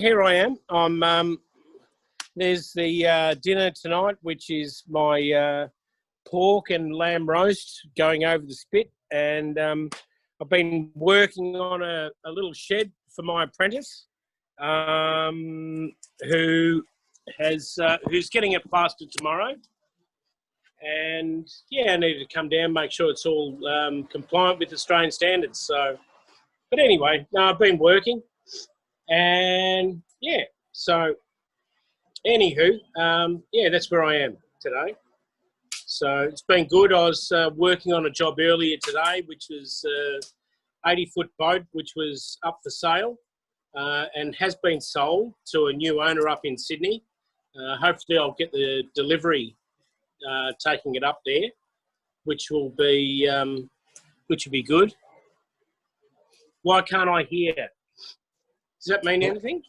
here I am. There's the dinner tonight, which is my pork and lamb roast going over the spit. And I've been working on a little shed for my apprentice, who's getting it plastered tomorrow. And yeah, I needed to come down, make sure it's all compliant with Australian standards. So, but anyway, no, I've been working, and yeah. So, anywho, that's where I am today. So it's been good. I was working on a job earlier today, which was 80-foot boat, which was up for sale and has been sold to a new owner up in Sydney. Hopefully, I'll get the delivery taking it up there, which will be good. Why can't I hear? Does that mean anything?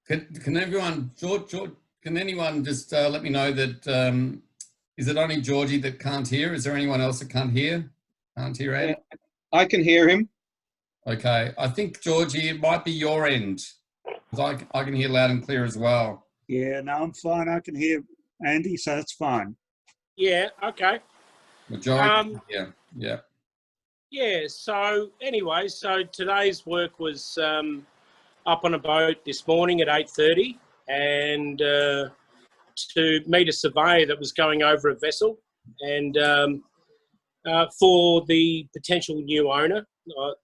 Can everyone, George, can anyone just let me know that, is it only Georgie that can't hear? Is there anyone else that can't hear? Can't hear Andy? I can hear him. Okay. I think, Georgie, it might be your end, because I can hear loud and clear as well. Yeah, no, I'm fine. I can hear Andy, so that's fine. Yeah, okay. Majority, yeah. Yeah, so anyway, so today's work was up on a boat this morning at 8:30 and to meet a surveyor that was going over a vessel and for the potential new owner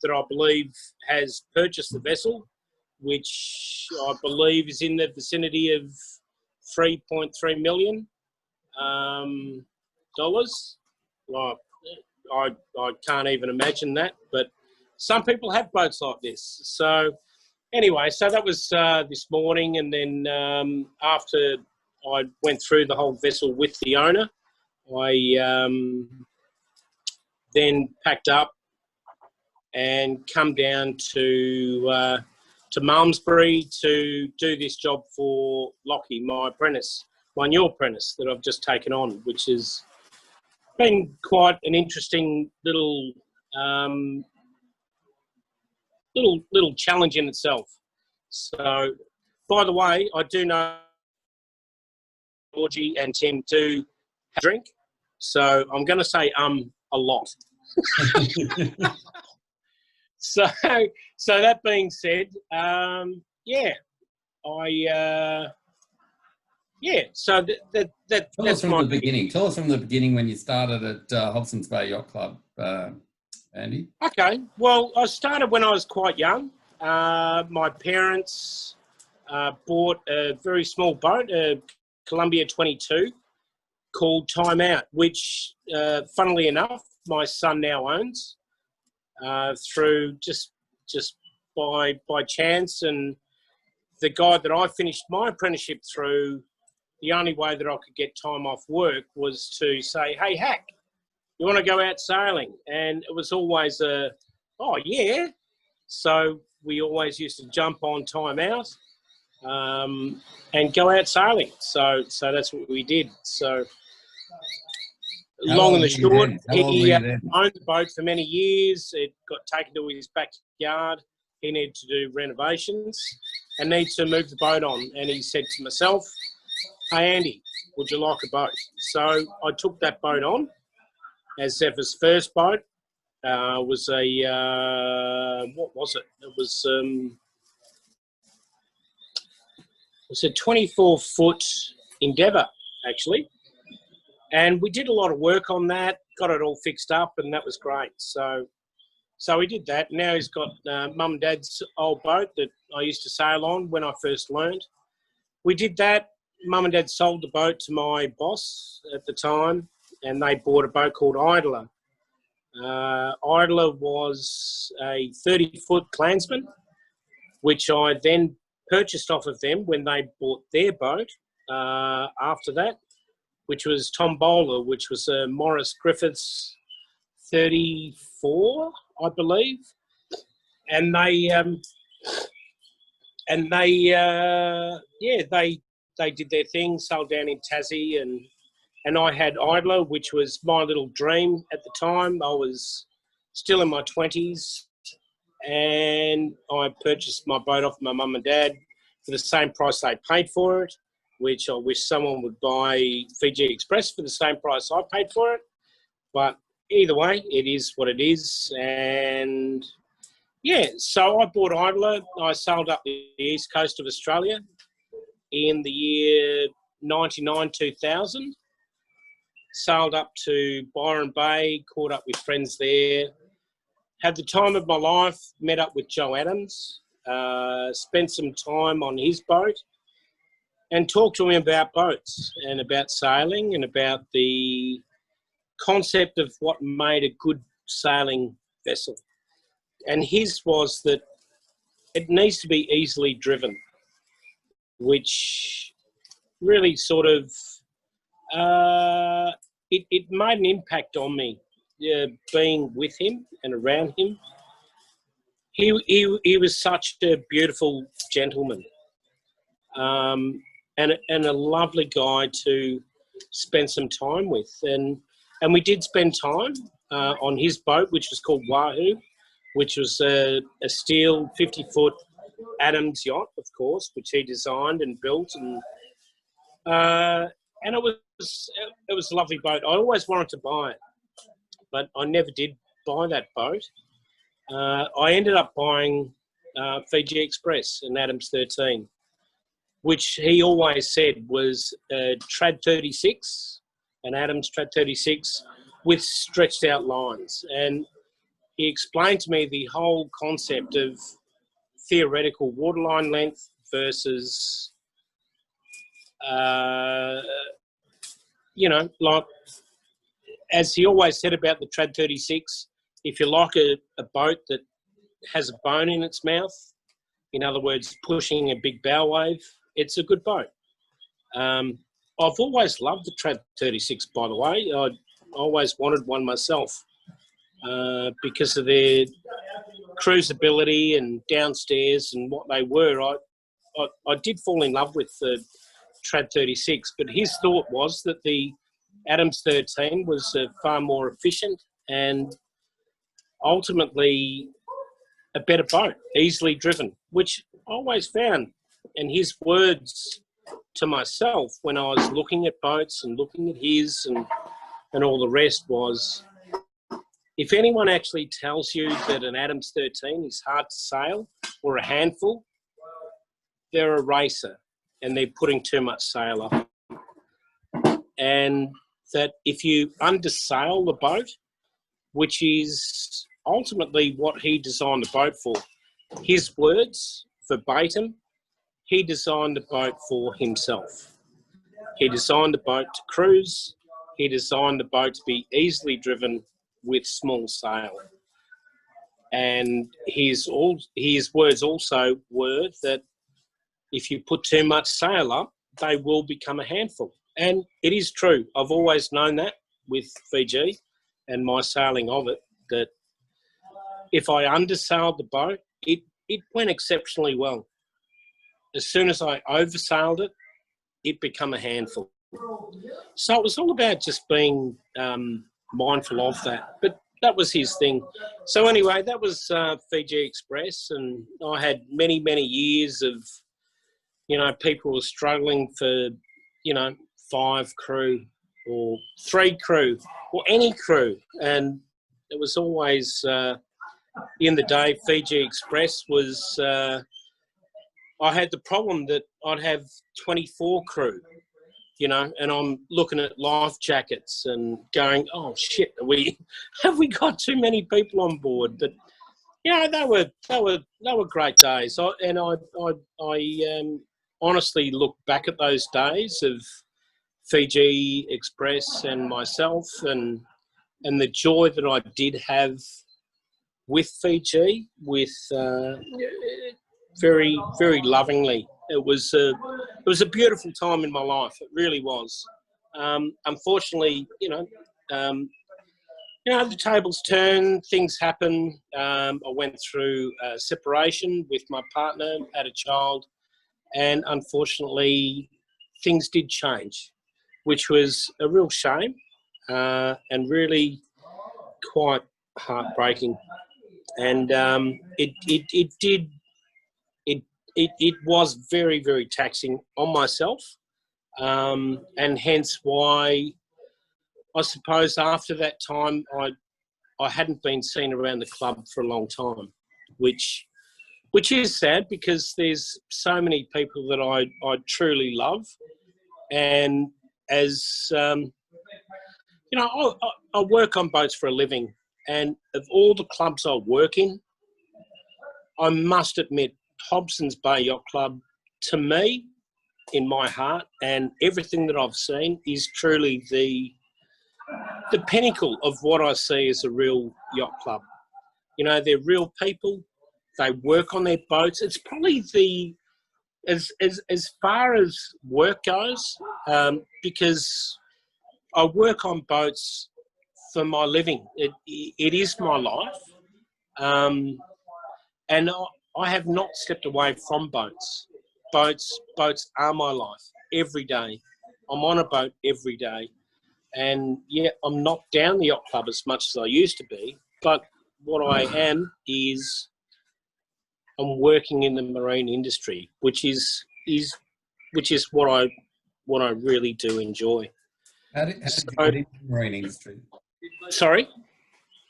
that I believe has purchased the vessel, which I believe is in the vicinity of $3.3 million. Well, I can't even imagine that, but some people have boats like this. So anyway, so that was this morning, and then after I went through the whole vessel with the owner, I then packed up and come down to Malmesbury to do this job for Lockie, my apprentice, my new apprentice that I've just taken on, which has been quite an interesting little challenge in itself. So, by the way, I do know Georgie and Tim do have a drink, so I'm going to say a lot. So that being said, so Tell us from the beginning. Tell us from the beginning when you started at Hobson's Bay Yacht Club, Andy. Okay. Well, I started when I was quite young. My parents bought a very small boat, a Columbia 22, called Time Out, which, funnily enough, my son now owns through just by chance. And the guy that I finished my apprenticeship through, the only way that I could get time off work was to say, hey, Hack, you want to go out sailing? And it was always oh, yeah. So we always used to jump on Time Out and go out sailing. So that's what we did. So long and the short, he owned the boat for many years. It got taken to his backyard. He needed to do renovations and needed to move the boat on. And he said to myself, hey, Andy, would you like a boat? So I took that boat on as Zephyr's first boat. Was what was it? It was a 24-foot Endeavour, actually. And we did a lot of work on that, got it all fixed up, and that was great. So we did that. Now he's got Mum and Dad's old boat that I used to sail on when I first learned. We did that. Mum and Dad sold the boat to my boss at the time, and they bought a boat called Idler. Idler was a 30-foot Klansman, which I then purchased off of them when they bought their boat after that, which was Tom Bowler, which was a Morris Griffiths 34, I believe. And they did their thing, sailed down in Tassie, and I had Idler, which was my little dream at the time. I was still in my 20s, and I purchased my boat off my mum and dad, for the same price they paid for it, which I wish someone would buy Fiji Express for the same price I paid for it. But either way, it is what it is. And yeah, so I bought Idler. I sailed up the east coast of Australia in the year 99, 2000. Sailed up to Byron Bay, caught up with friends there. Had the time of my life, met up with Joe Adams, spent some time on his boat and talked to him about boats and about sailing and about the concept of what made a good sailing vessel. And his was that it needs to be easily driven, which really sort of, it made an impact on me, being with him and around him. He was such a beautiful gentleman, and a lovely guy to spend some time with. And we did spend time on his boat, which was called Wahoo, which was a steel 50-foot Adams yacht, of course, which he designed and built. And it was a lovely boat. I always wanted to buy it, but I never did buy that boat. I ended up buying Fiji Express, an Adams 13, which he always said was a Trad 36, an Adams Trad 36 with stretched out lines. And he explained to me the whole concept of theoretical waterline length versus, like, as he always said about the Trad 36, if you like a boat that has a bone in its mouth, in other words, pushing a big bow wave, it's a good boat. I've always loved the Trad 36, by the way. I always wanted one myself because of their cruisability and downstairs and what they were. I did fall in love with the Trad 36, but his thought was that the Adams 13 was far more efficient and ultimately a better boat, easily driven, which I always found. And his words to myself when I was looking at boats and looking at his and all the rest was, if anyone actually tells you that an Adams 13 is hard to sail or a handful, they're a racer and they're putting too much sail up. And that if you undersail the boat, which is ultimately what he designed the boat for, his words verbatim, he designed the boat for himself. He designed the boat to cruise. He designed the boat to be easily driven with small sail. And his words also were that if you put too much sail up, they will become a handful. And it is true. I've always known that with Fiji and my sailing of it, that if I undersailed the boat, it went exceptionally well. As soon as I oversailed it, it became a handful. So it was all about just being mindful of that. But that was his thing. So anyway, that was Fiji Express, and I had many, many years of, people were struggling for, 5 crew or 3 crew or any crew. And it was always, in the day, Fiji Express was, I had the problem that I'd have 24 crew, and I'm looking at life jackets and going, oh shit, have we got too many people on board? But they were great days. I honestly look back at those days of Fiji Express and myself and the joy that I did have with Fiji, with very, very lovingly. It was a beautiful time in my life. It really was. Unfortunately, the tables turn, things happen. I went through a separation with my partner, had a child, and unfortunately, things did change, which was a real shame and really quite heartbreaking. And it it was very, very taxing on myself, and hence why I suppose after that time I hadn't been seen around the club for a long time, which is sad because there's so many people that I truly love, and as you know, I work on boats for a living, and of all the clubs I work in, I must admit Hobson's Bay Yacht Club, to me, in my heart, and everything that I've seen, is truly the pinnacle of what I see as a real yacht club. You know, they're real people. They work on their boats. It's probably as far as work goes, because I work on boats for my living. It is my life, and I have not stepped away from boats. Boats are my life every day. I'm on a boat every day, and yeah, I'm not down the yacht club as much as I used to be. But what I am is I'm working in the marine industry, which is what I really do enjoy. How did you get into the marine industry? Sorry?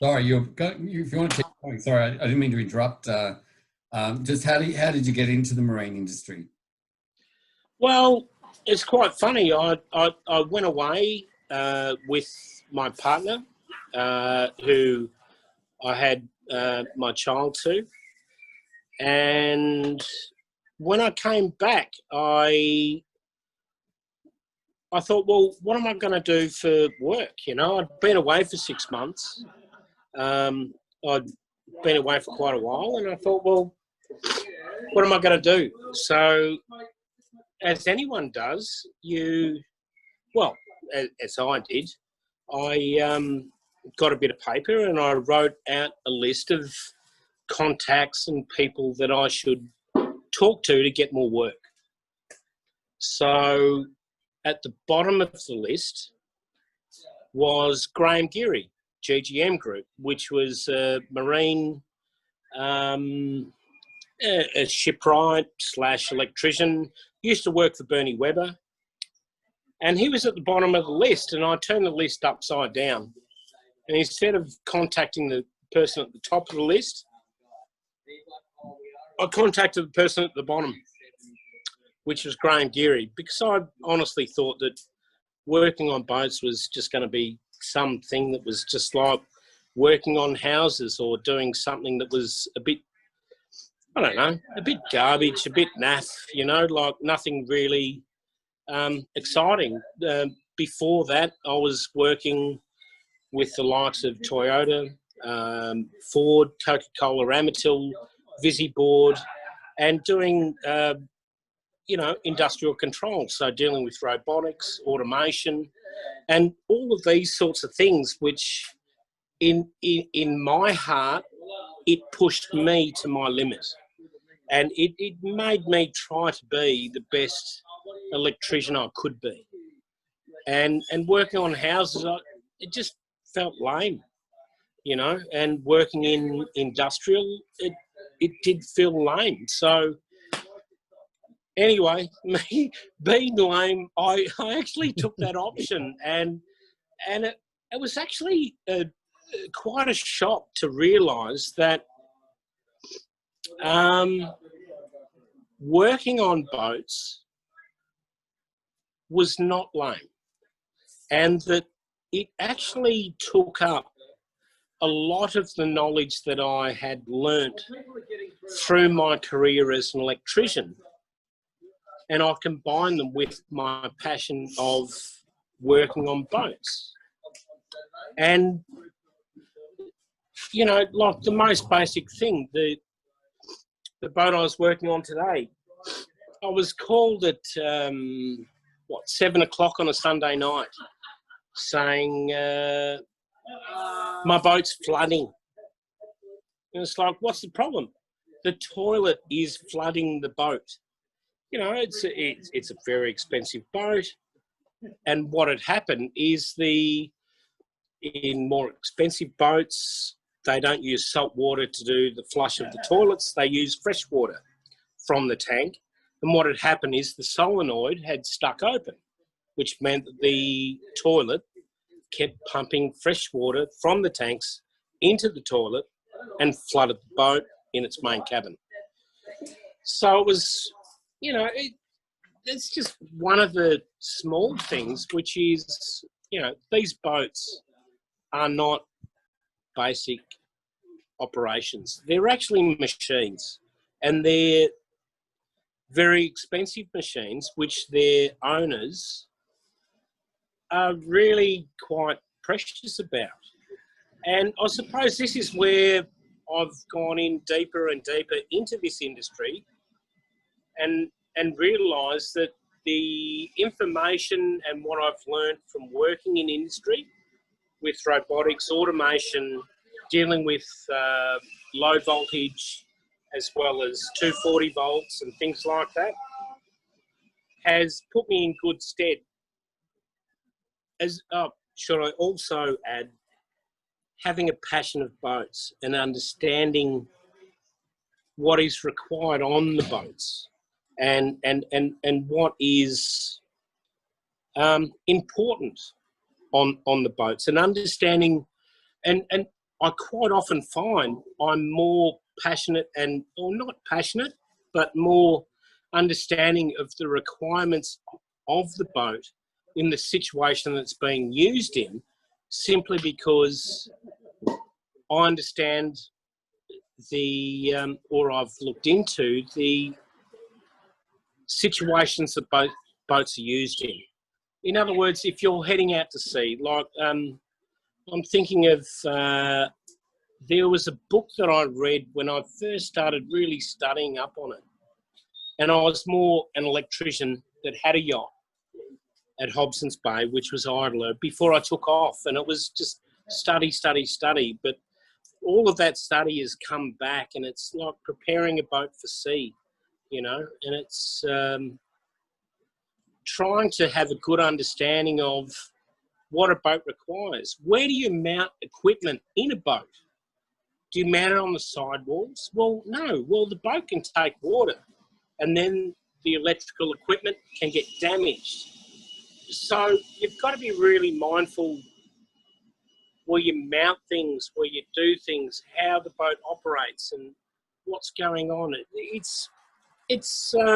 Sorry, if you want to keep going. Sorry, I didn't mean to interrupt. Just how did you get into the marine industry? Well, it's quite funny. I went away with my partner, who I had my child to, and when I came back, I thought, well, what am I going to do for work? You know, I'd been away for 6 months. I'd been away for quite a while, and I thought, well, what am I going to do? So, as anyone does, as I did, I got a bit of paper and I wrote out a list of contacts and people that I should talk to get more work. So at the bottom of the list was Graham Geary, GGM Group, which was a marine a shipwright / electrician, used to work for Bernie Webber. And he was at the bottom of the list, and I turned the list upside down. And instead of contacting the person at the top of the list, I contacted the person at the bottom, which was Graham Geary, because I honestly thought that working on boats was just going to be something that was just like working on houses or doing something that was a bit, I don't know, a bit garbage, a bit naff, you know, like nothing really exciting. Before that, I was working with the likes of Toyota, Ford, Coca-Cola, Amatil, Visiboard, and doing, industrial control. So dealing with robotics, automation, and all of these sorts of things, which in my heart, it pushed me to my limit. And it made me try to be the best electrician I could be. And working on houses, it just felt lame, you know, and working in industrial, it did feel lame. So anyway, me being lame, I actually took that option, and it was actually quite a shock to realise that working on boats was not lame, and that it actually took up a lot of the knowledge that I had learnt through my career as an electrician, and I combined them with my passion of working on boats. And, you know, like the most basic thing, the boat I was working on today, I was called at, 7 o'clock on a Sunday night saying, my boat's flooding. And it's like, what's the problem? The toilet is flooding the boat. You know, it's a very expensive boat. And what had happened is in more expensive boats, they don't use salt water to do the flush of the toilets. They use fresh water from the tank. And what had happened is the solenoid had stuck open, which meant that the toilet kept pumping fresh water from the tanks into the toilet and flooded the boat in its main cabin. So it was, you know, it's just one of the small things, which is, you know, these boats are not basic operations. They're actually machines, and they're very expensive machines, which their owners are really quite precious about. And I suppose this is where I've gone in deeper and deeper into this industry and realised that the information and what I've learned from working in industry with robotics, automation, dealing with low voltage as well as 240 volts and things like that, has put me in good stead. Should I also add, having a passion of boats and understanding what is required on the boats and what is important on the boats, and understanding, and I quite often find I'm more passionate or not passionate, but more understanding of the requirements of the boat in the situation that's being used in, simply because I understand or I've looked into the situations that boats are used in. In other words, if you're heading out to sea, like I'm thinking of, there was a book that I read when I first started really studying up on it. And I was more an electrician that had a yacht at Hobson's Bay, which was idler, before I took off. And it was just study. But all of that study has come back, and it's like preparing a boat for sea, you know, and it's trying to have a good understanding of what a boat requires. Where do you mount equipment in a boat? Do you mount it on the sidewalls? Well, no. Well, the boat can take water, and then the electrical equipment can get damaged. So you've got to be really mindful where you mount things, where you do things, how the boat operates and what's going on. It's I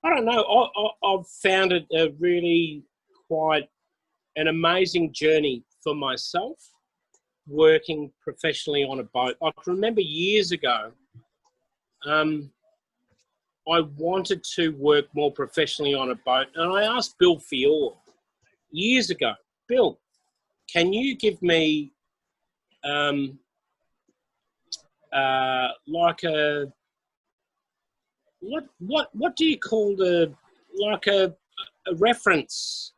don't know. I've found it a really quite an amazing journey for myself, working professionally on a boat. I can remember years ago, I wanted to work more professionally on a boat, and I asked Bill Fior years ago, Bill, can you give me like a what do you call a reference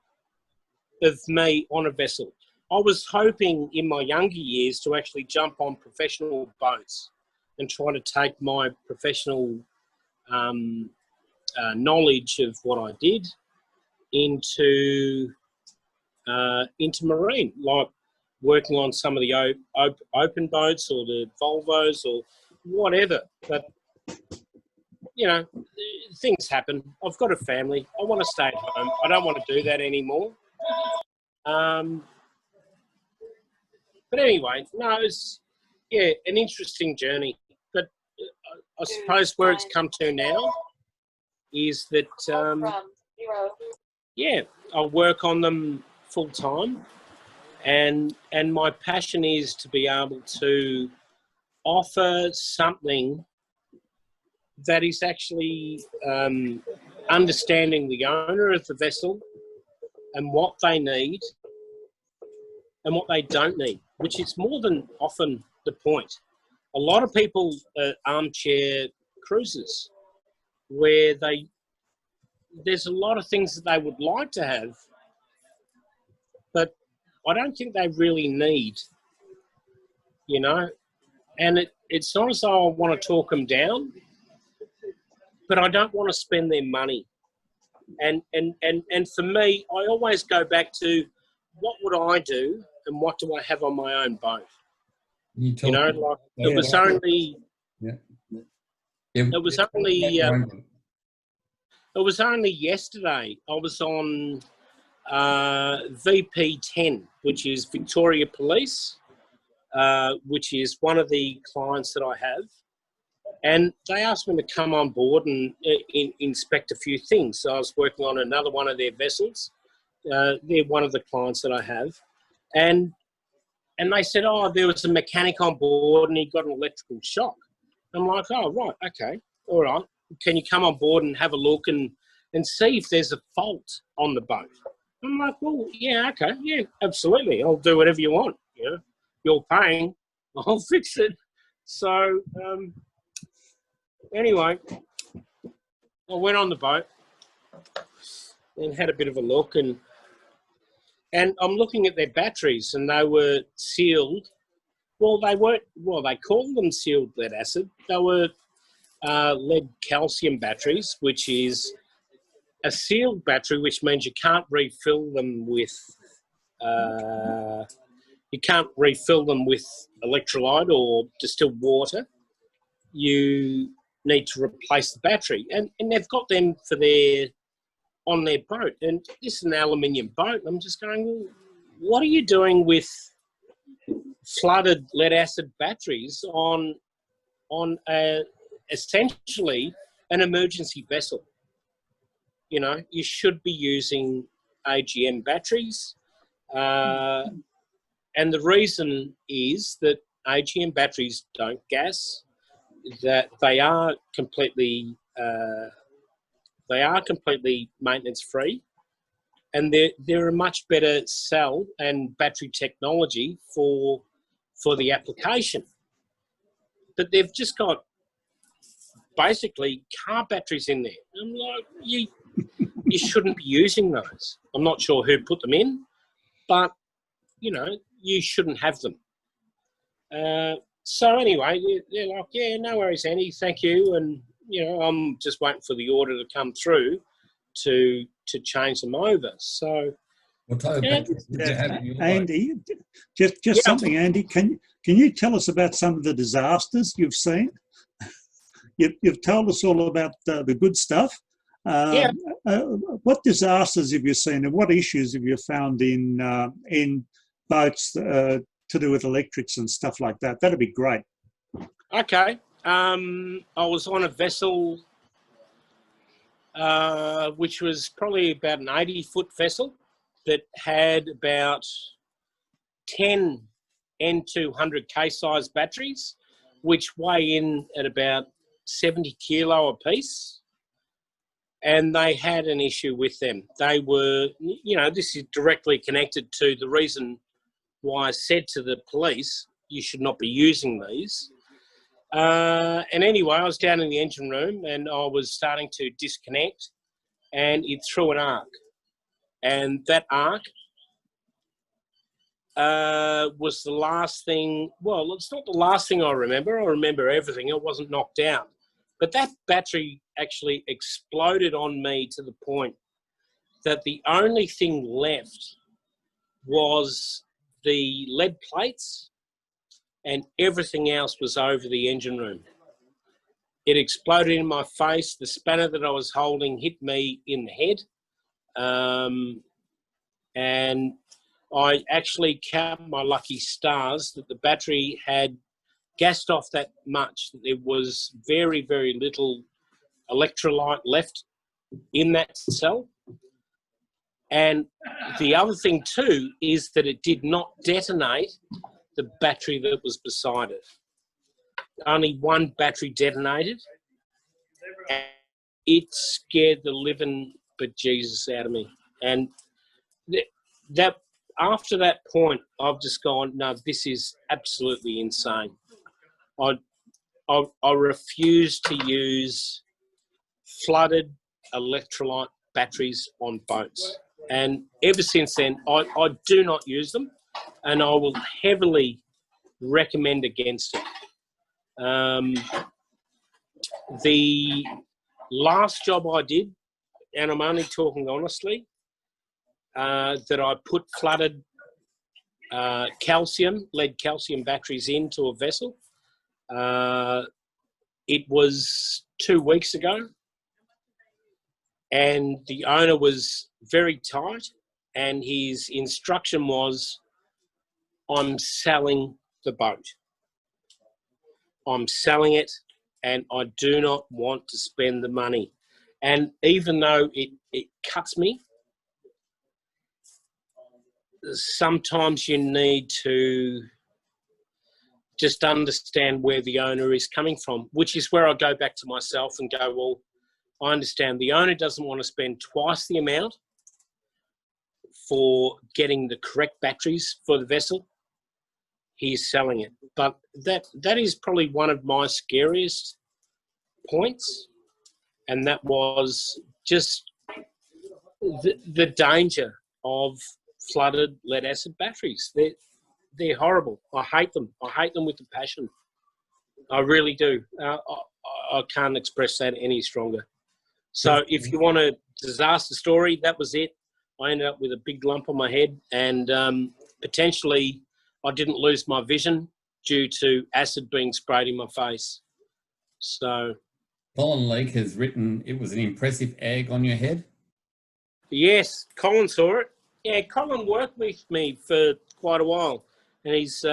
of me on a vessel? I was hoping in my younger years to actually jump on professional boats and try to take my professional knowledge of what I did into marine, like working on some of the open boats or the Volvos or whatever. But, you know, things happen. I've got a family. I want to stay at home. I don't want to do that anymore. But anyway, no, it's, yeah, an interesting journey. But I suppose where it's come to now is that, yeah, I'll work on them full time. And my passion is to be able to offer something that is actually understanding the owner of the vessel and what they need and what they don't need, which is more than often the point. A lot of people are armchair cruisers where there's a lot of things that they would like to have, but I don't think they really need, you know. And it's not as though I want to talk them down, but I don't want to spend their money. And for me, I always go back to what would I do and what do I have on my own boat? You know, like it was only... Yeah, It was only yesterday. I was on VP10, which is Victoria Police, which is one of the clients that I have. And they asked me to come on board and inspect a few things. So I was working on another one of their vessels. They're one of the clients that I have. And they said, oh, there was a mechanic on board and he got an electrical shock. I'm like, oh, right, okay, all right. Can you come on board and have a look and see if there's a fault on the boat? I'm like, well, yeah, okay, yeah, absolutely. I'll do whatever you want. You know, you're paying, I'll fix it. So anyway, I went on the boat and had a bit of a look, and I'm looking at their batteries, and they were sealed. Well, they weren't. Well, they called them sealed lead acid. They were lead calcium batteries, which is a sealed battery, which means you can't refill them with electrolyte or distilled water. You need to replace the battery, and they've got them on their boat, and this is an aluminium boat. I'm just going, well, what are you doing with flooded lead acid batteries on essentially an emergency vessel? You know, you should be using AGM batteries, and the reason is that AGM batteries don't gas, that they are completely maintenance free, and they're a much better cell and battery technology for the application. But they've just got basically car batteries in there. I'm like, you shouldn't be using those. I'm not sure who put them in, but you know, you shouldn't have them. So anyway, they're like, yeah, no worries, Andy, thank you. And you know, I'm just waiting for the order to come through to change them over. So, what type of batteries did you have in your boat? Andy, just something, Andy. Can you tell us about some of the disasters you've seen? You've told us all about the good stuff. What disasters have you seen, and what issues have you found in boats to do with electrics and stuff like that? That'd be great. Okay. I was on a vessel which was probably about an 80-foot vessel that had about 10 N200K size batteries, which weigh in at about 70 kilo a piece. And they had an issue with them. They were, you know, this is directly connected to the reason why I said to the police, you should not be using these. And anyway, I was down in the engine room and I was starting to disconnect, and it threw an arc. And that arc was the last thing, well, it's not the last thing I remember. I remember everything. It wasn't knocked out. But that battery actually exploded on me to the point that the only thing left was the lead plates, and everything else was over the engine room. It exploded in my face. The spanner that I was holding hit me in the head. And I actually count my lucky stars that the battery had gassed off that much that there was very, very little electrolyte left in that cell. And the other thing too is that it did not detonate the battery that was beside it. Only one battery detonated, and it scared the living bejesus out of me. And that after that point, I've just gone, no, this is absolutely insane. I refuse to use flooded electrolyte batteries on boats. And ever since then, I do not use them, and I will heavily recommend against it. The last job I did, and I'm only talking honestly, that I put flooded lead calcium batteries into a vessel. It was 2 weeks ago, and the owner was very tight, and his instruction was, I'm selling the boat. I'm selling it, and I do not want to spend the money. And even though it cuts me, sometimes you need to just understand where the owner is coming from, which is where I go back to myself and go, well, I understand the owner doesn't want to spend twice the amount for getting the correct batteries for the vessel. He's selling it. But that is probably one of my scariest points, and that was just the danger of flooded lead acid batteries. They're horrible. I hate them. I hate them with a passion. I really do. I can't express that any stronger. So if you want a disaster story, that was it. I ended up with a big lump on my head, and potentially I didn't lose my vision due to acid being sprayed in my face. So, Colin Leake has written, it was an impressive egg on your head. yes, Colin saw it. Yeah, Colin worked with me for quite a while, and he was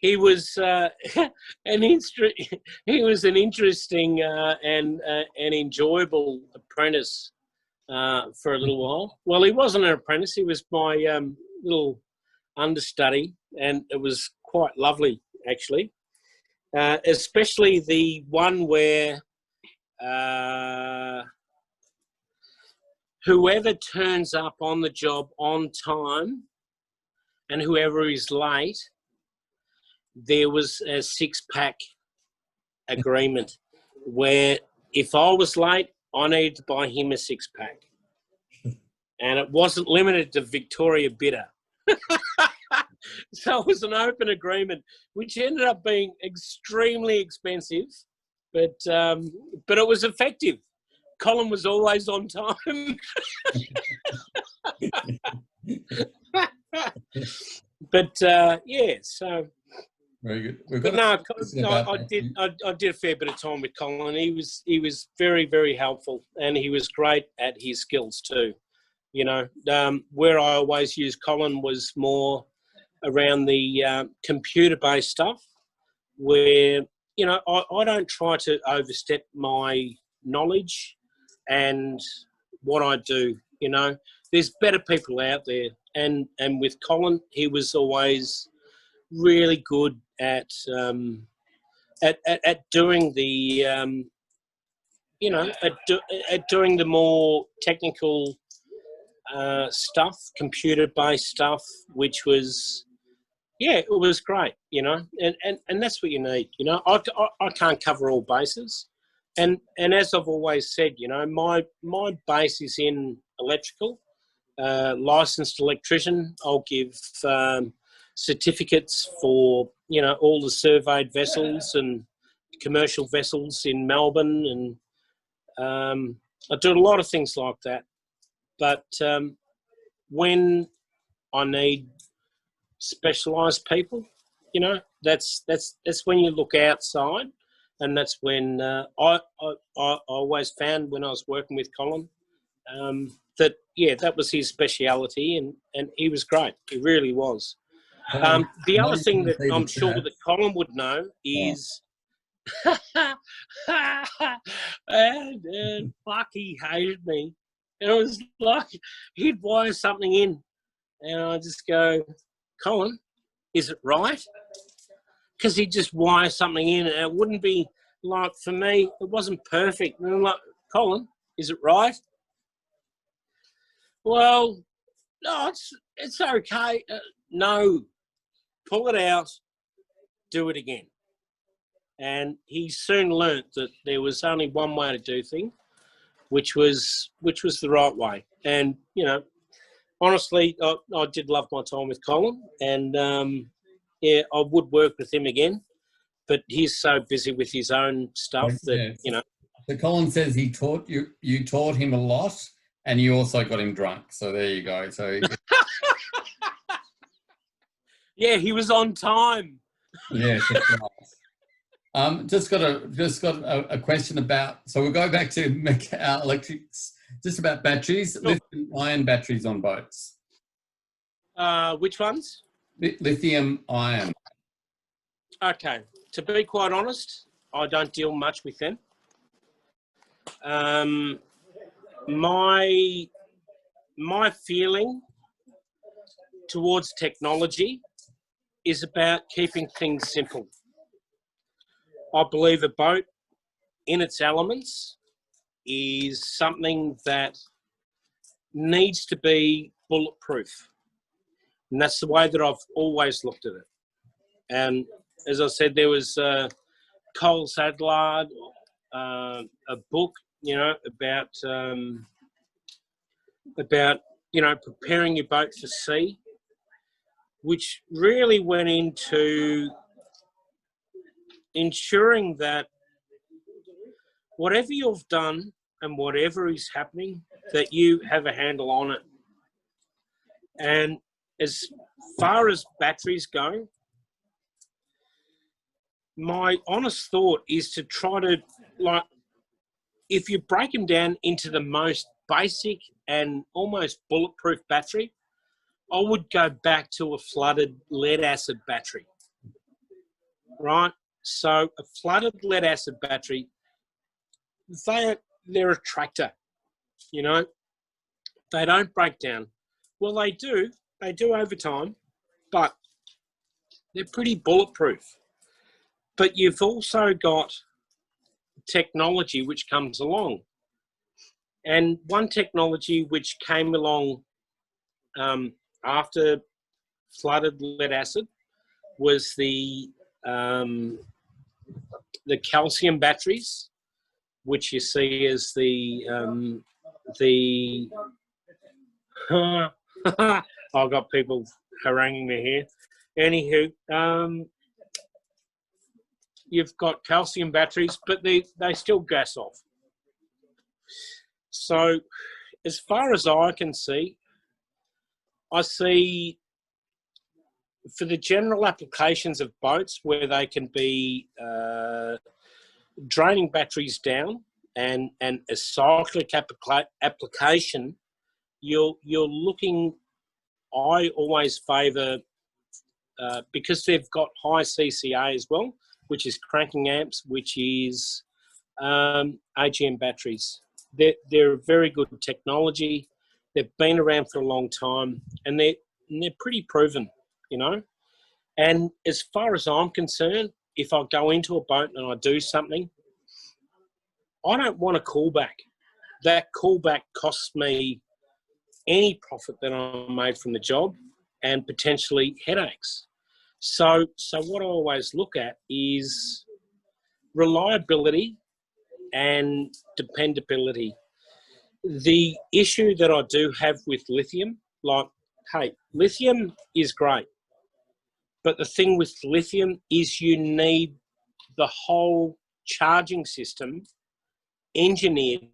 he was an interesting and enjoyable apprentice for a little while. Well, he wasn't an apprentice; he was my little understudy, and it was quite lovely actually. Especially the one where whoever turns up on the job on time and whoever is late, there was a 6-pack agreement where if I was late, I needed to buy him a 6-pack. And it wasn't limited to Victoria Bitter. So it was an open agreement, which ended up being extremely expensive, but it was effective. Colin was always on time. But yeah, so very good. I did a fair bit of time with Colin. He was very, very helpful, and he was great at his skills too. You know, where I always used Colin was more around the computer-based stuff, where, you know, I don't try to overstep my knowledge and what I do. You know, there's better people out there, and with Colin, he was always really good at doing the you know, at doing the more technical stuff, computer-based stuff, which was, yeah, it was great, you know, and that's what you need, you know. I can't cover all bases, and as I've always said, you know, my base is in electrical, licensed electrician. I'll give certificates for, you know, all the surveyed vessels and commercial vessels in Melbourne, and I do a lot of things like that. But when I need specialised people, you know, that's when you look outside, and that's when I always found when I was working with Colin that, yeah, that was his speciality, and he was great. He really was. The other thing that I'm sure that Colin would know is, and fuck, he hated me. And it was like he'd wire something in, and I just go, Colin, is it right? Because he'd just wire something in, and it wouldn't be like, for me, it wasn't perfect. And I'm like, Colin, is it right? Well, no, it's okay. No, pull it out, do it again. And he soon learnt that there was only one way to do things, which was the right way. And, you know, honestly, I did love my time with Colin, and yeah, I would work with him again, but he's so busy with his own stuff that, you know. So Colin says he taught you taught him a lot, and you also got him drunk. So there you go. So yeah, he was on time. Yes, that's right. Just got a question about. So we'll go back to electrics. Just about batteries, Sure. lithium-ion batteries on boats. Which ones? Lithium-ion. Okay. To be quite honest, I don't deal much with them. My feeling towards technology is about keeping things simple. I believe a boat in its elements is something that needs to be bulletproof. And that's the way that I've always looked at it. And as I said, there was Cole Sadlard, a book, about preparing your boat for sea, which really went into ensuring that whatever you've done and whatever is happening, that you have a handle on it. And as far as batteries go, my honest thought is to try to, if you break them down into the most basic and almost bulletproof battery, I would go back to a flooded lead acid battery, right? So a flooded lead acid battery, they're a tractor, they don't break down. Well, they do over time, but they're pretty bulletproof. But you've also got technology which comes along. And one technology which came along after flooded lead acid was the calcium batteries, which you see as I've got people haranguing me here. Anywho, you've got calcium batteries, but they still gas off. So as far as I can see, I see for the general applications of boats where they can be draining batteries down and a cyclic application, you're looking, I always favour, because they've got high CCA as well, which is cranking amps, which is AGM batteries. They're a very good technology. They've been around for a long time, and they're pretty proven, And as far as I'm concerned, if I go into a boat and I do something, I don't want a callback. That callback costs me any profit that I made from the job and potentially headaches. So what I always look at is reliability and dependability. The issue that I do have with lithium, lithium is great, but the thing with lithium is you need the whole charging system engineered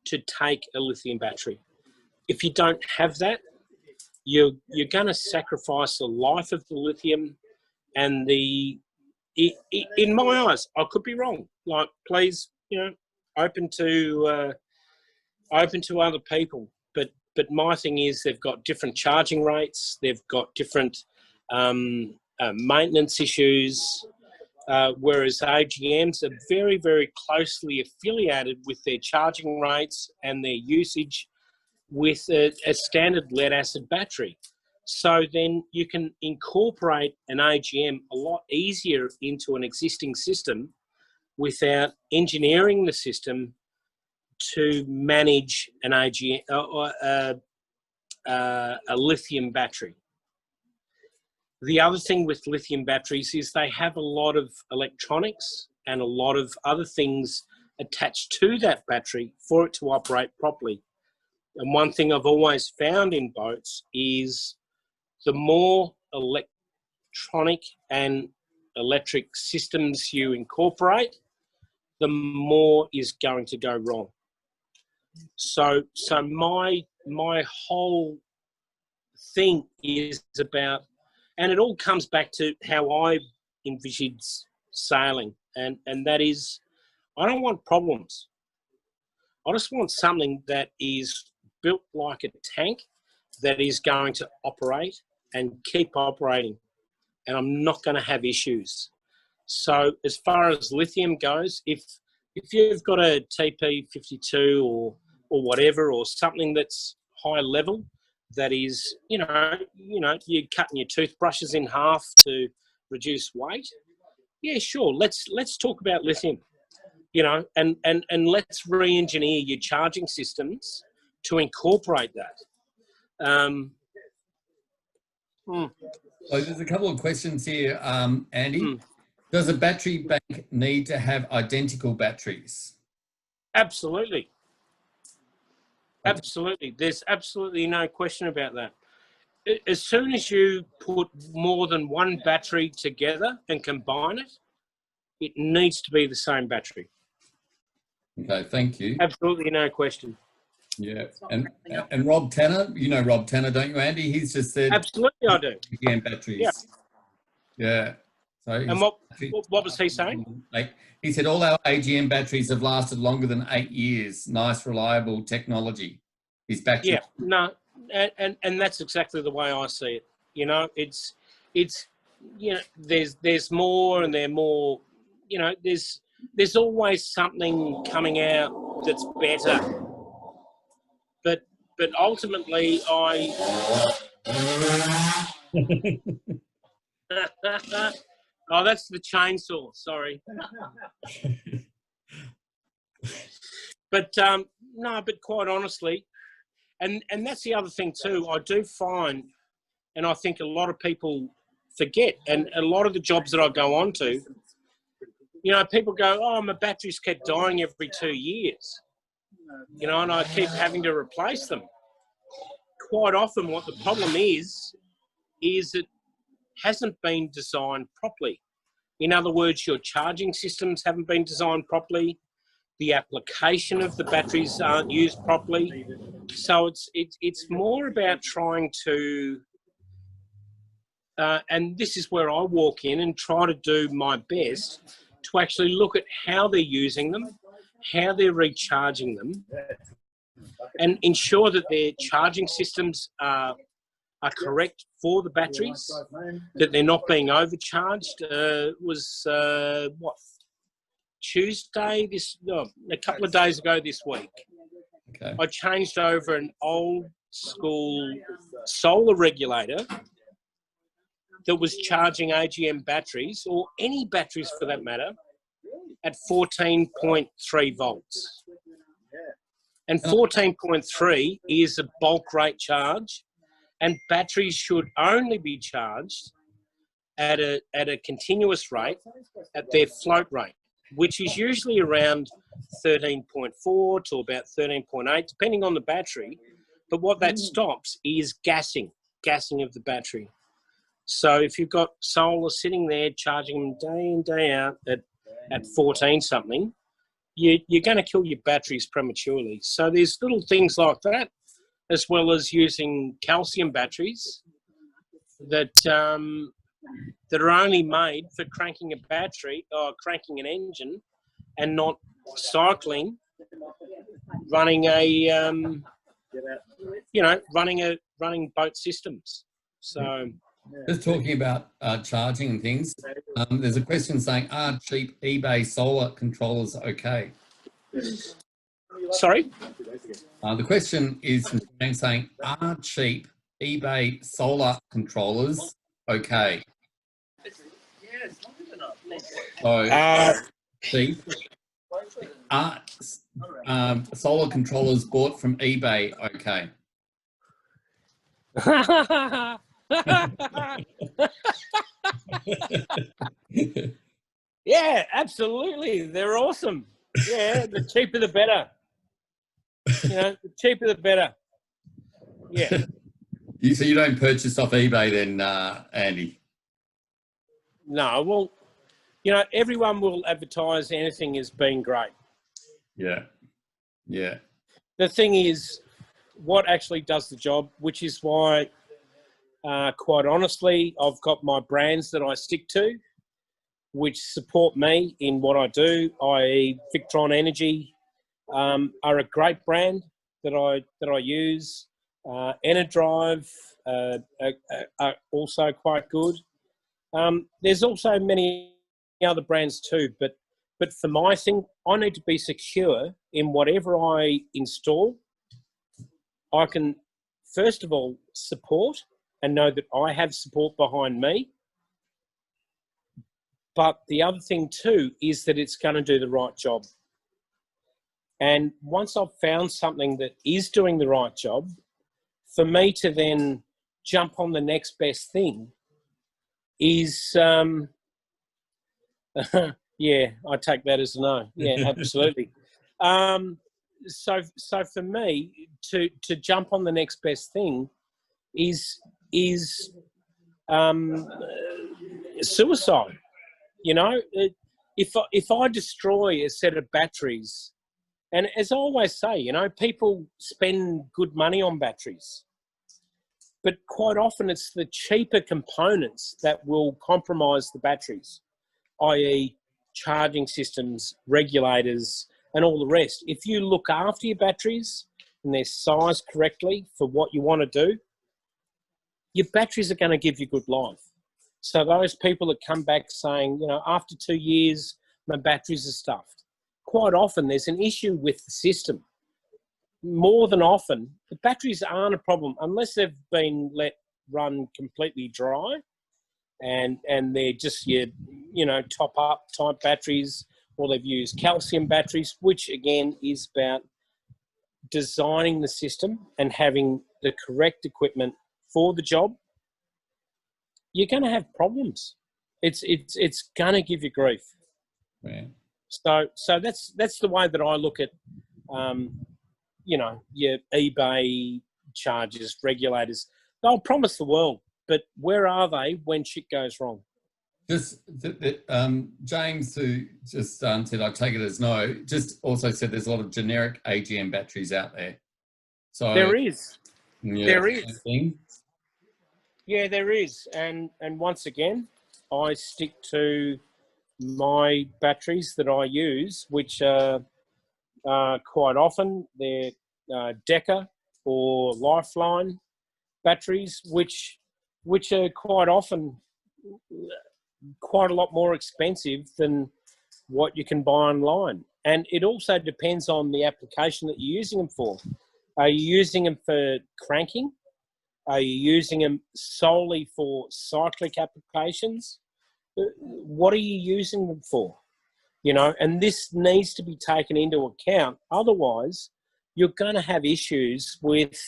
to take a lithium battery. If you don't have that, you're going to sacrifice the life of the lithium and in my eyes, I could be wrong. Please, open to other people. But my thing is, they've got different charging rates. They've got different maintenance issues. Whereas AGMs are very, very closely affiliated with their charging rates and their usage with a standard lead acid battery. So then you can incorporate an AGM a lot easier into an existing system without engineering the system to manage an AGM or a lithium battery. The other thing with lithium batteries is they have a lot of electronics and a lot of other things attached to that battery for it to operate properly. And one thing I've always found in boats is the more electronic and electric systems you incorporate, the more is going to go wrong. So my whole thing is about, and it all comes back to how I envisioned sailing and that is, I don't want problems. I just want something that is built like a tank that is going to operate and keep operating, and I'm not going to have issues. So as far as lithium goes, if you've got a TP52 or whatever, or something that's high level, that is, you're cutting your toothbrushes in half to reduce weight, yeah, sure, let's talk about lithium, and let's re-engineer your charging systems to incorporate that. So there's a couple of questions here, Andy. Mm. Does a battery bank need to have identical batteries? Absolutely. Absolutely. There's absolutely no question about that. As soon as you put more than one battery together and combine it, it needs to be the same battery. Okay, thank you. Absolutely no question. Yeah, and Rob Tanner, you know Rob Tanner, don't you, Andy? He's just said Absolutely, I do. AGM batteries. Yeah. Yeah. So And what was he saying? He said all our AGM batteries have lasted longer than 8 years. Nice, reliable technology. His battery. Yeah. No, and that's exactly the way I see it. It's there's more, and they're more. There's always something coming out that's better. But ultimately, oh, that's the chainsaw. Sorry. But no, but quite honestly, and that's the other thing too. I do find, and I think a lot of people forget, and a lot of the jobs that I go on to, people go, "Oh, my batteries kept dying every 2 years." And I keep having to replace them. Quite often what the problem is it hasn't been designed properly. In other words, your charging systems haven't been designed properly. The application of the batteries aren't used properly. So it's more about trying to, and this is where I walk in and try to do my best to actually look at how they're using them, how they're recharging them, and ensure that their charging systems are correct for the batteries, that they're not being overcharged. Tuesday, a couple of days ago this week, Okay. I changed over an old school solar regulator that was charging AGM batteries, or any batteries for that matter, at 14.3 volts. And 14.3 is a bulk rate charge, and batteries should only be charged at a continuous rate at their float rate, which is usually around 13.4 to about 13.8, depending on the battery. But what that stops is gassing of the battery. So if you've got solar sitting there charging them day in, day out at 14 something, you're going to kill your batteries prematurely. So there's little things like that, as well as using calcium batteries that are only made for cranking a battery or cranking an engine, and not cycling, running running boat systems. So just talking about charging and things, there's a question saying, are cheap eBay solar controllers okay? Sorry? The question is saying, are cheap eBay solar controllers okay? So, cheap. Are solar controllers bought from eBay okay? Yeah, absolutely. They're awesome. Yeah, the cheaper the better. The cheaper the better. Yeah. So you don't purchase off eBay then, Andy? No, well, everyone will advertise anything as being great. Yeah. Yeah. The thing is, what actually does the job, which is why, quite honestly, I've got my brands that I stick to, which support me in what I do, i.e. Victron Energy, are a great brand that I use. Enerdrive are also quite good. There's also many other brands too, but for my thing, I need to be secure in whatever I install. I can, first of all, support and know that I have support behind me. But the other thing too is that it's going to do the right job. And once I've found something that is doing the right job, for me to then jump on the next best thing is, yeah, I take that as a no. Yeah, absolutely. So for me to jump on the next best thing is suicide. You know, if I destroy a set of batteries, and as I always say, you know, people spend good money on batteries, but quite often it's the cheaper components that will compromise the batteries, i.e. charging systems, regulators, and all the rest. If you look after your batteries and they're sized correctly for what you want to do, your batteries are going to give you good life. So those people that come back saying, you know, after 2 years, my batteries are stuffed. Quite often there's an issue with the system. More than often, the batteries aren't a problem unless they've been let run completely dry and they're just your, you know, top up type batteries, or they've used calcium batteries, which again is about designing the system and having the correct equipment for the job. You're going to have problems. It's going to give you grief. Right. So that's the way that I look at, you know, your eBay charges, regulators. They'll promise the world, but where are they when shit goes wrong? Just James, who just said, I take it as no, just also said there's a lot of generic AGM batteries out there. So there is. Yeah, there is. thing. Yeah, there is. And once again, I stick to my batteries that I use, which are quite often they're Deca or Lifeline batteries, which are quite often quite a lot more expensive than what you can buy online. And it also depends on the application that you're using them for. Are you using them for cranking? Are you using them solely for cyclic applications? What are you using them for? You know, and this needs to be taken into account. Otherwise, you're going to have issues with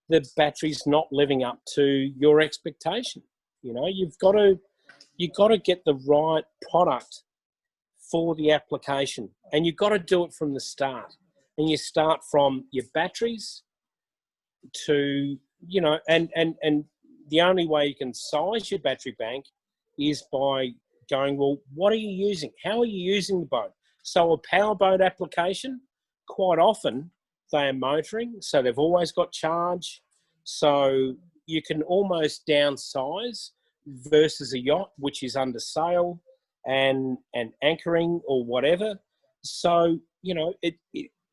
the batteries not living up to your expectation. You know, you've got to get the right product for the application, and you've got to do it from the start. And you start from your batteries to, you know, and the only way you can size your battery bank is by going, well, what are you using? How are you using the boat? So a power boat application, quite often they are motoring, so they've always got charge. So you can almost downsize versus a yacht, which is under sail and anchoring or whatever. So, you know,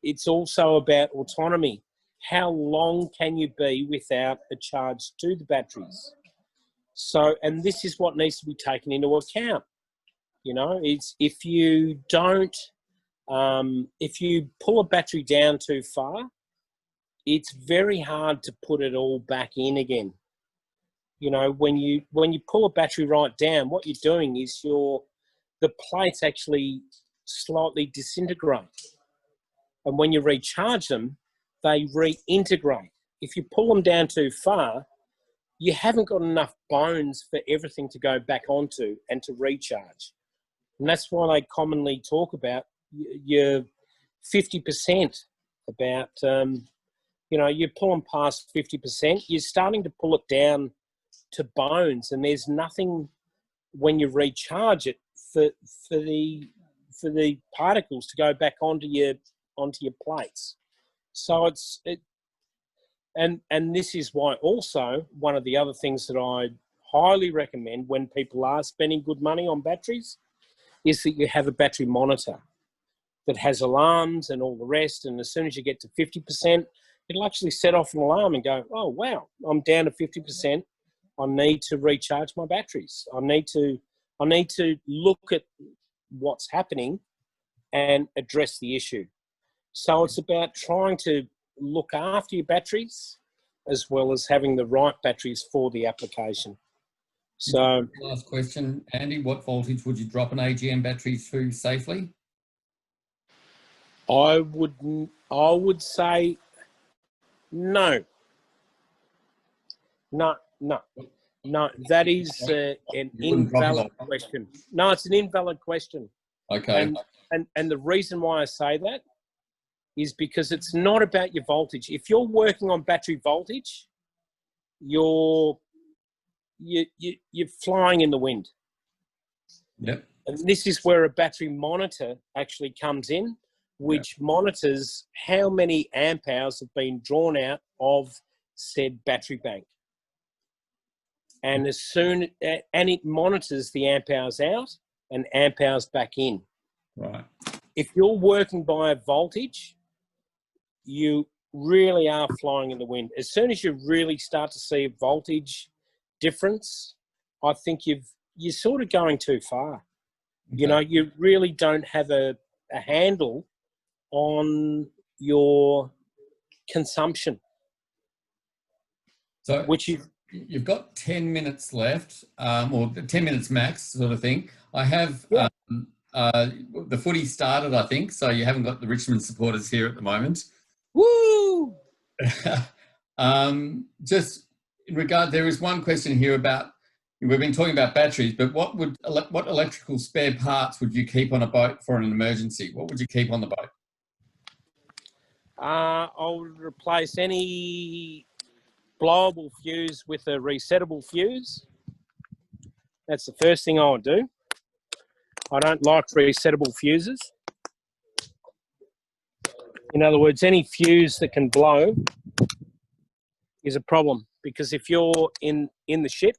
it's also about autonomy. How long can you be without a charge to the batteries? So, and this is what needs to be taken into account. You know, it's if you don't, if you pull a battery down too far, it's very hard to put it all back in again. You know, when you pull a battery right down, what you're doing is the plates actually slightly disintegrate. And when you recharge them, they reintegrate. If you pull them down too far, you haven't got enough bones for everything to go back onto and to recharge. And that's why they commonly talk about your 50%, about, you know, you're pulling past 50%, you're starting to pull it down to bones, and there's nothing when you recharge it for the particles to go back onto your plates. So and this is why also one of the other things that I highly recommend when people are spending good money on batteries is that you have a battery monitor that has alarms and all the rest. And as soon as you get to 50%, it'll actually set off an alarm and go, oh, wow, I'm down to 50%. I need to recharge my batteries. I need to look at what's happening and address the issue. So it's about trying to look after your batteries as well as having the right batteries for the application. So, last question, Andy, what voltage would you drop an AGM battery to safely? I would say no. No. That is an invalid question. No, it's an invalid question. Okay. And the reason why I say that is because it's not about your voltage. If you're working on battery voltage, you're flying in the wind. Yep. And this is where a battery monitor actually comes in, which monitors how many amp hours have been drawn out of said battery bank. And and it monitors the amp hours out and amp hours back in. Right. If you're working by a voltage, you really are flying in the wind. As soon as you really start to see a voltage difference, I think you're sort of going too far. Okay. You know, you really don't have a handle on your consumption. So you've got 10 minutes left, or 10 minutes max sort of thing. I have the footy started, I think, so you haven't got the Richmond supporters here at the moment. Woo! Just in regard, there is one question here about, we've been talking about batteries, but what electrical spare parts would you keep on a boat for an emergency? What would you keep on the boat? I would replace any blowable fuse with a resettable fuse. That's the first thing I would do. I don't like resettable fuses. In other words, any fuse that can blow is a problem, because if you're in the ship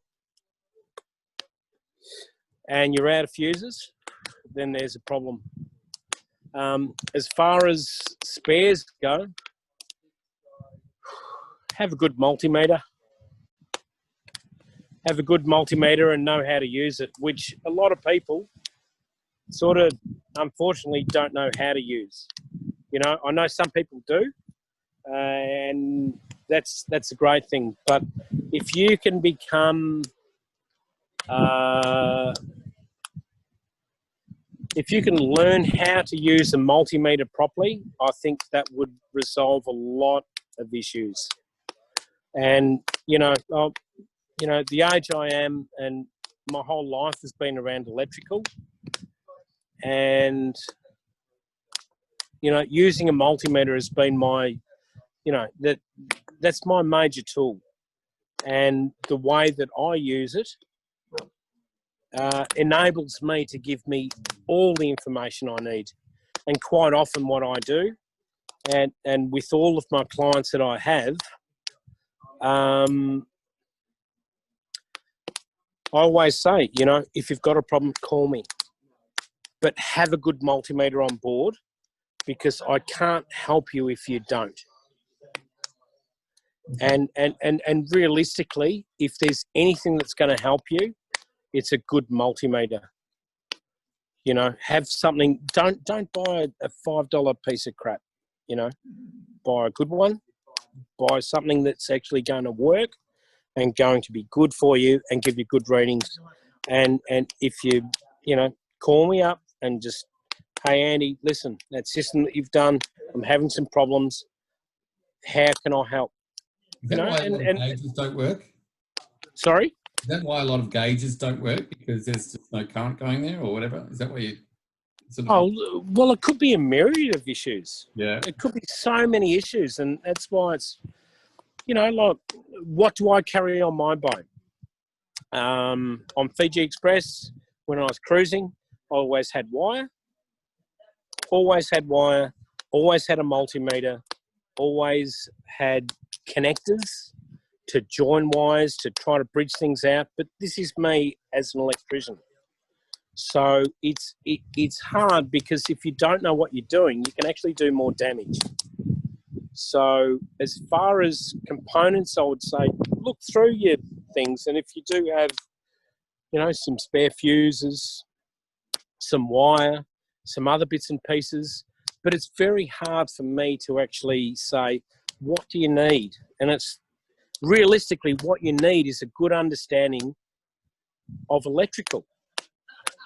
and you're out of fuses, then there's a problem. As far as spares go, have a good multimeter. Have a good multimeter and know how to use it, which a lot of people sort of, unfortunately, don't know how to use. You know, I know some people do, and that's a great thing. But if you can become, if you can learn how to use a multimeter properly, I think that would resolve a lot of issues. And the age I am, and my whole life has been around electrical, and using a multimeter has been my, that's my major tool. And the way that I use it enables me to give me all the information I need. And quite often what I do, and with all of my clients that I have, I always say, if you've got a problem, call me. But have a good multimeter on board, because I can't help you if you don't. And realistically, if there's anything that's going to help you, it's a good multimeter. Have something. Don't buy a $5 piece of crap. Buy a good one. Buy something that's actually going to work and going to be good for you and give you good readings. And if you call me up and just, hey Andy, listen, that system that you've done, I'm having some problems. How can I help? Is that why a lot of gauges don't work? Sorry? Is that why a lot of gauges don't work? Because there's just no current going there, or whatever? Is that why you sort of... Oh, well, it could be a myriad of issues. Yeah. It could be so many issues, and that's why it's, like, what do I carry on my boat? On Fiji Express, when I was cruising, I always had wire. Always had wire. Always had a multimeter. Always had connectors to join wires, to try to bridge things out. But this is me as an electrician. So it's hard because if you don't know what you're doing, you can actually do more damage. So as far as components, I would say look through your things, and if you do have, you know, some spare fuses, some wire, some other bits and pieces, but it's very hard for me to actually say, what do you need? And it's realistically what you need is a good understanding of electrical.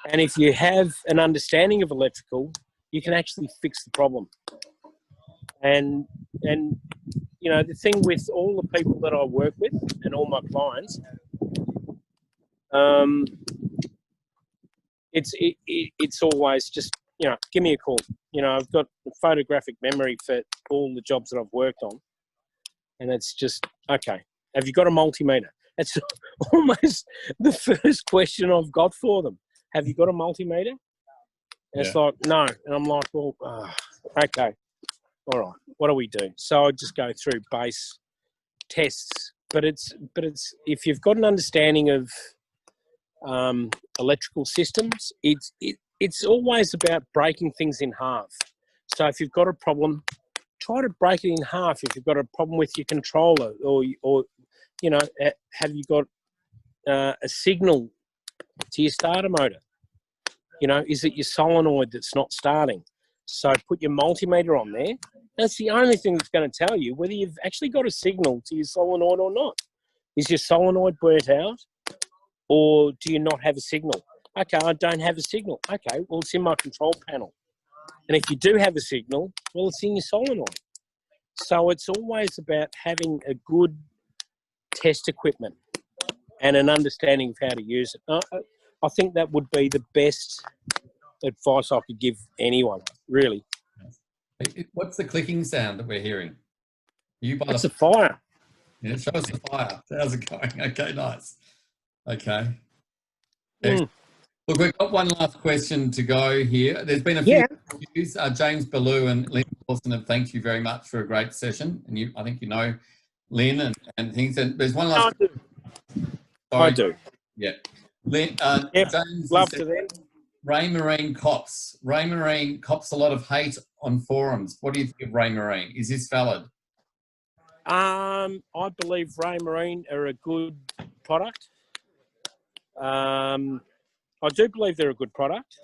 And if you have an understanding of electrical, you can actually fix the problem. And you know, the thing with all the people that I work with and all my clients, it's always just, you know, give me a call. You know, I've got a photographic memory for all the jobs that I've worked on, and it's just, okay, have you got a multimeter? That's almost the first question I've got for them. Have you got a multimeter? And it's like, no. And I'm like, well, okay, all right, what do we do? So I just go through base tests, but it's if you've got an understanding of electrical systems, it's always about breaking things in half. So if you've got a problem, try to break it in half. If you've got a problem with your controller, or you know, have you got a signal to your starter motor? You know, is it your solenoid that's not starting? So put your multimeter on there. That's the only thing that's going to tell you whether you've actually got a signal to your solenoid or not. Is your solenoid burnt out, or do you not have a signal? Okay, I don't have a signal. Okay, well, it's in my control panel. And if you do have a signal, well, it's in your solenoid. So it's always about having a good test equipment and an understanding of how to use it. I think that would be the best advice I could give anyone, really. What's the clicking sound that we're hearing? It's a fire. Yeah, show us the fire. How's it going? Okay, nice. Okay. Mm. Look, we've got one last question to go here. There's been a few reviews. James Ballou and Lynn Wilson have thanked you very much for a great session. And I think you know Lynn and things. And there's one last. I do. Yeah. Lynn, James love to them. Ray Marine cops. Ray Marine cops a lot of hate on forums. What do you think of Ray Marine? Is this valid? I believe Ray Marine are a good product. I do believe they're a good product.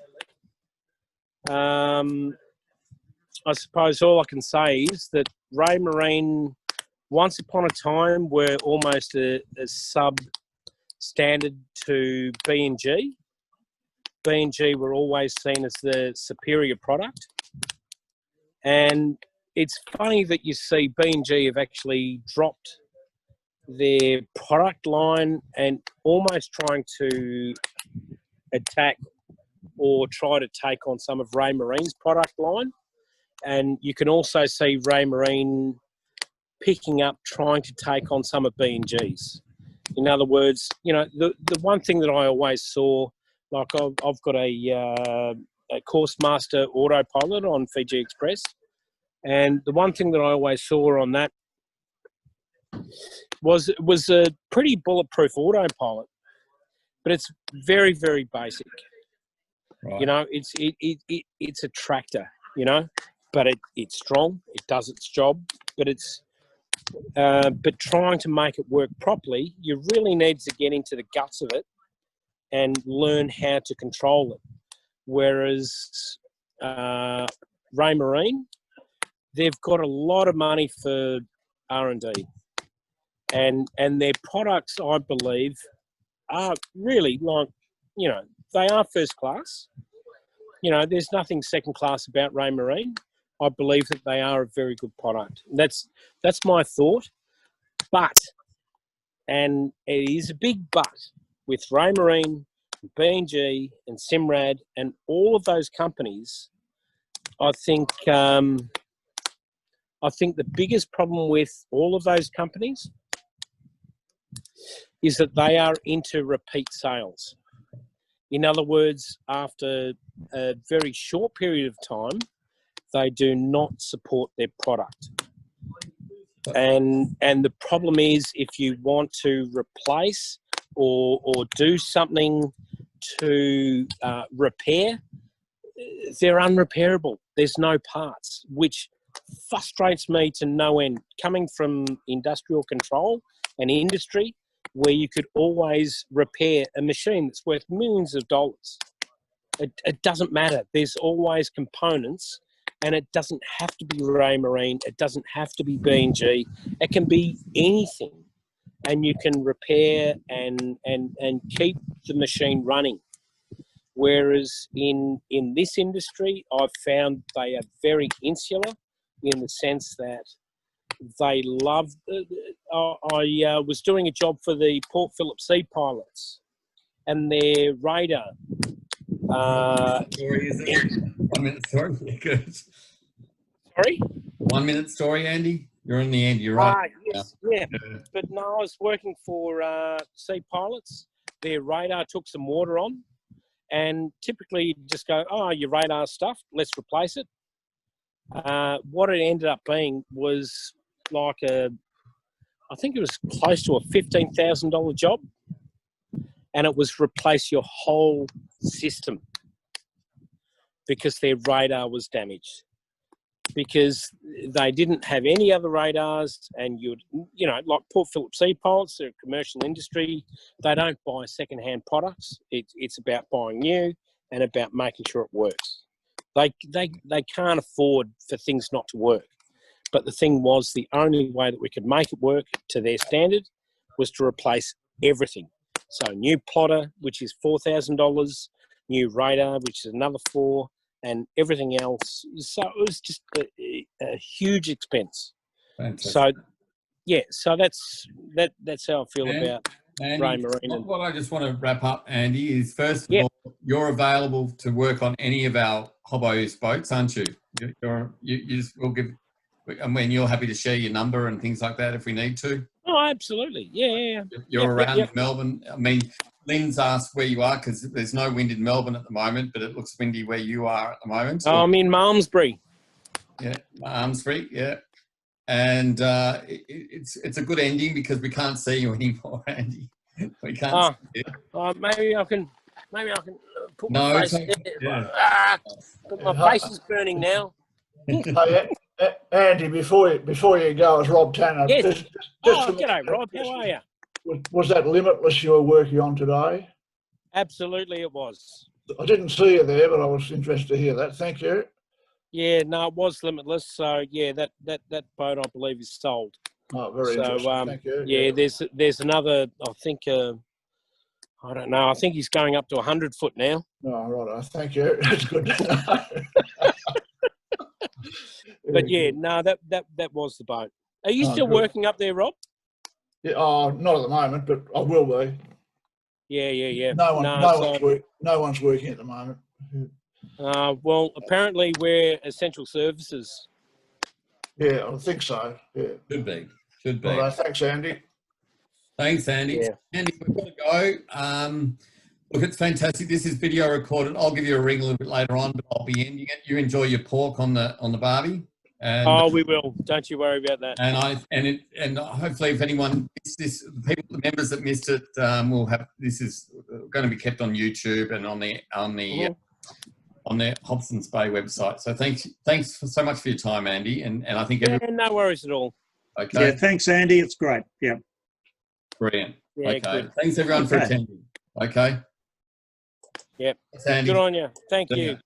I suppose all I can say is that Ray Marine, once upon a time, were almost a sub-standard to B&G. B&G were always seen as the superior product. And it's funny that you see B&G have actually dropped their product line and almost trying to attack or try to take on some of Ray Marine's product line. And you can also see Ray Marine picking up, trying to take on some of B&G's. In other words, you know, the one thing that I always saw, like I've got a Course Master autopilot on Fiji Express, and the one thing that I always saw on that was a pretty bulletproof autopilot, but it's very, very basic. Right. You know, it's a tractor, you know, but it's strong. It does its job, but but trying to make it work properly, you really need to get into the guts of it and learn how to control it. Whereas Ray Marine, they've got a lot of money for R&D, and their products, I believe, are really, like, you know, they are first class. You know, there's nothing second class about Ray Marine. I believe that they are a very good product. That's my thought. But, and it is a big but, with Ray Marine, B&G and Simrad and all of those companies, I think the biggest problem with all of those companies is that they are into repeat sales. In other words, after a very short period of time, they do not support their product. And the problem is, if you want to replace or do something to repair, they're unrepairable. There's no parts, which frustrates me to no end. Coming from industrial control and industry, where you could always repair a machine that's worth millions of dollars. It doesn't matter. There's always components, and it doesn't have to be Ray Marine. It doesn't have to be B&G. It can be anything, and you can repair and keep the machine running. Whereas in this industry, I've found they are very insular in the sense that they love. I was doing a job for the Port Phillip Sea pilots, and their radar. Story is it? 1 minute story. Yeah, good. Sorry? 1 minute story, Andy. You're in the end. You're right. Yes, yeah. But no, I was working for sea pilots. Their radar took some water on, and typically you just go, "Oh, your radar stuff. Let's replace it." What it ended up being was like I think it was close to a $15,000 job, and it was replace your whole system because their radar was damaged. Because they didn't have any other radars, and like Port Phillip Sea pilots, they're a commercial industry. They don't buy second-hand products. It's about buying new and about making sure it works. They can't afford for things not to work. But the thing was, the only way that we could make it work to their standard was to replace everything. So new plotter, which is $4,000, new radar, which is another $4,000, and everything else. So it was just a huge expense. Fantastic. So, yeah, so that's how I feel about Ray Marine. What I just want to wrap up, Andy, is first of all, you're available to work on any of our Hobbo's boats, aren't you? You just will give. I mean, you're happy to share your number and things like that if we need to. Oh, absolutely. Yeah. You're around Melbourne. I mean, Lynn's asked where you are because there's no wind in Melbourne at the moment, but it looks windy where you are at the moment. Oh, I'm in Malmesbury. Yeah, Malmesbury, yeah. And it's a good ending because we can't see you anymore, Andy. We can't see you. Maybe I can put my face there. But my face is burning now. Andy, before you go, it's Rob Tanner. Yes. G'day, Rob. How are you? Was that Limitless you were working on today? Absolutely, it was. I didn't see you there, but I was interested to hear that. Thank you. Yeah, no, it was Limitless. So yeah, that boat I believe is sold. Oh, very interesting. Thank you. Yeah, there's another. I think I don't know. I think he's going up to 100 foot now. Oh, right. Thank you. That's good to know. But yeah, no, that was the boat. Are you still working up there, Rob? Yeah, not at the moment, but I will be. Yeah. No one's working at the moment. Well, apparently we're essential services. Yeah, I think so. Yeah, should be. Well, thanks, Andy. Thanks, Andy. Yeah. Andy, we've got to go. Look, it's fantastic. This is video recorded. I'll give you a ring a little bit later on, but I'll be ending it. You enjoy your pork on the barbie. And, we will. Don't you worry about that. And hopefully, if anyone missed this, the members that missed it will have. This is going to be kept on YouTube and on the Hobson's Bay website. So thanks so much for your time, Andy. And I think no worries at all. Okay. Yeah, thanks, Andy. It's great. Yeah. Brilliant. Yeah, okay. good. Thanks everyone for attending. Okay. Yep. Thanks, Andy. Good on you. Thank you.